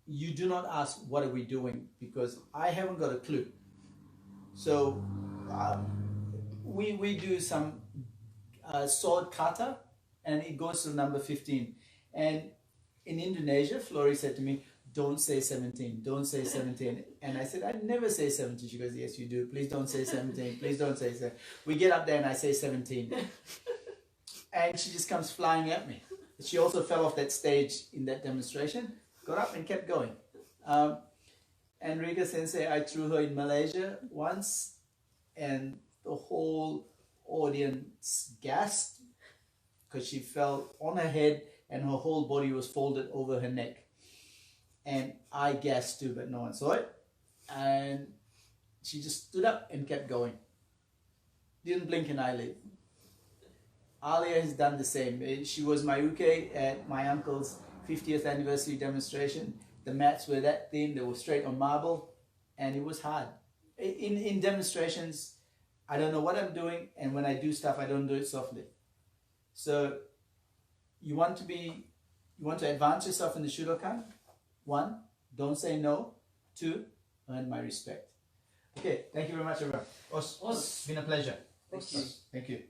you do not ask, what are we doing? Because I haven't got a clue. So we do some sword kata, and it goes to number 15. And in Indonesia, Fulori said to me, don't say 17, don't say 17. And I said, I never say 17. She goes, yes, you do. Please don't say 17. Please don't say 17. We get up there and I say 17. And she just comes flying at me. She also fell off that stage in that demonstration, got up and kept going. Enrica Sensei, I threw her in Malaysia once, and the whole audience gasped because she fell on her head and her whole body was folded over her neck. And I gasped too, but no one saw it. And she just stood up and kept going. Didn't blink an eyelid. Alia has done the same. She was my uke at my uncle's 50th anniversary demonstration. The mats were that thin, they were straight on marble, and it was hard. In demonstrations, I don't know what I'm doing, and when I do stuff, I don't do it softly. So you want to advance yourself in the Shudokan. 1, don't say no. 2, earn my respect. Okay, thank you very much, everyone. It's been a pleasure. Thank you. Thank you.